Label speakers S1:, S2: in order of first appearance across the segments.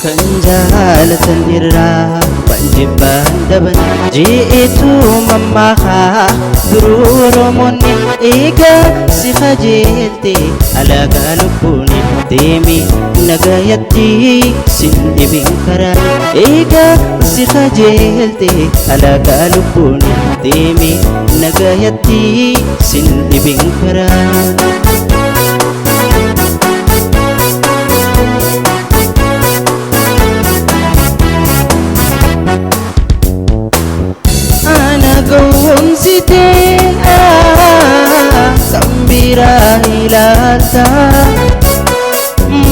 S1: kan jaalatan irraa wanjibbaan daban ji'itu mammakaa duruu Oromoonni eegaa si qajeelte alagaa lubbuuni deemi nagayatti sin dhibin karaa eegaa si qajeelte alagaa lubbuuni deemi nagayatti sin dhibin karaa. Gowwomsitee kan biraa ilaalta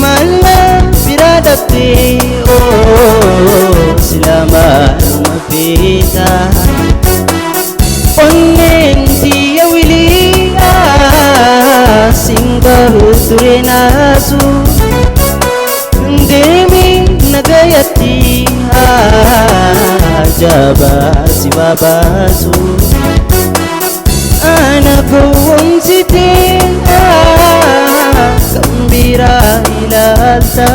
S1: mala biraa dhabdee silaamaadhuma feeta onneen tiyya wilii singahu ture naasu deemi nagayatti jabaa si babaasu ana gowwomsitee kan biraa ilaalta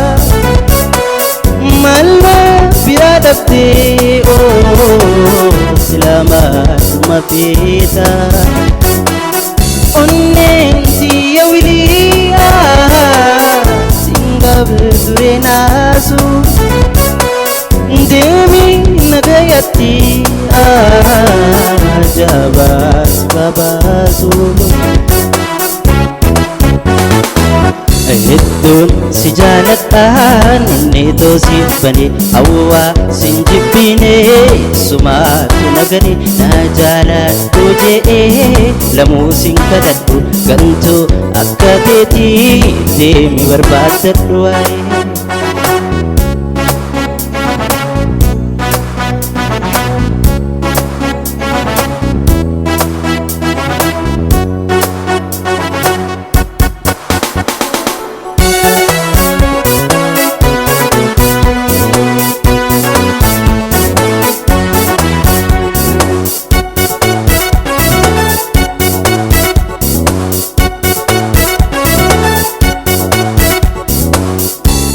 S1: mala biraa dhabdee silaamaadhuma feeta onneen tiyya wilii singahu ture naasu deemi nagayatti jabaa si babaasu hedduun si jaaladhaan inni toosiif bane hawwaa sin jibbine sumaatu nagane na jaaladhu je'ee lamuu sin kadhadhu gantuu akka keetii deemi barbaaddadhu waa'ee.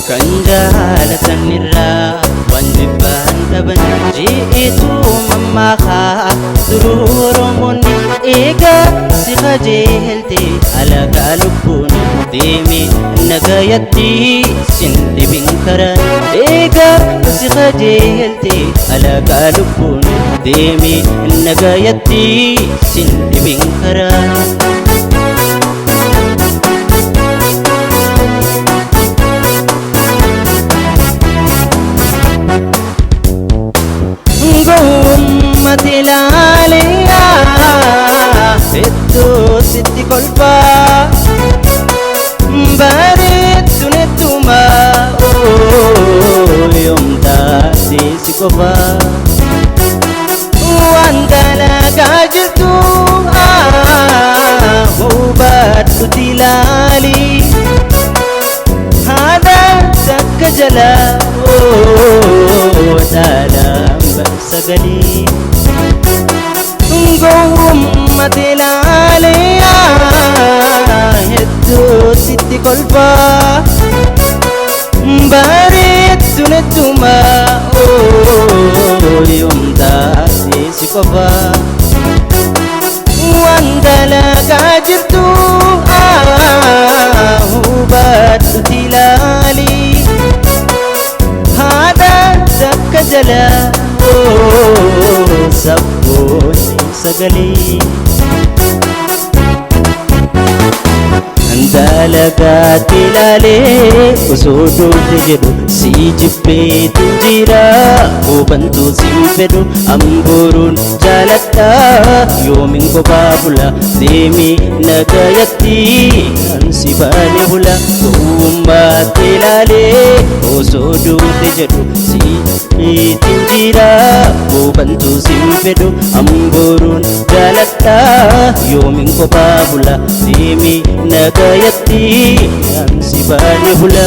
S1: Kan jaalatan irraa wanjibbaan daban ji'itu mammakaa duruu Oromoonni eegaa si qajeelte alagaa lubbuuni deemi nagayatti sin dhibin karaa eegaa si qajeelte alagaa lubbuuni deemi nagayatti sin dhibin karaa. Gowwomati ilaaliyaa hedduu sitti kolfaa bareeddu nettuma yoomtaate si qofaa waan dalagaa jirtu hubadhuti ilaali haadha takka jalaa dhaalaan barsagalii gowwomati ilaaliyaa hedduu sitti kolfaa bareeddu nettuma yoomtaate si qofaa waan dalagaa jirtu hubadhuti ilaali haadha takka jalaa sabboonni sagalee dalagaatti ilaalee osoo duuti jedhu si jibbeetu jira hubantuu sin fedhu amboruun jaaladha yoomin kophaa bula deemi nagayatti kan si baane bula gowwombaatti ilaalee osoo duuti jedhu si jibbeetu jira hubantuu sin fedhu amboruun jaaladha yoomin kophaa bula deemi nagayatti kan si baane bula.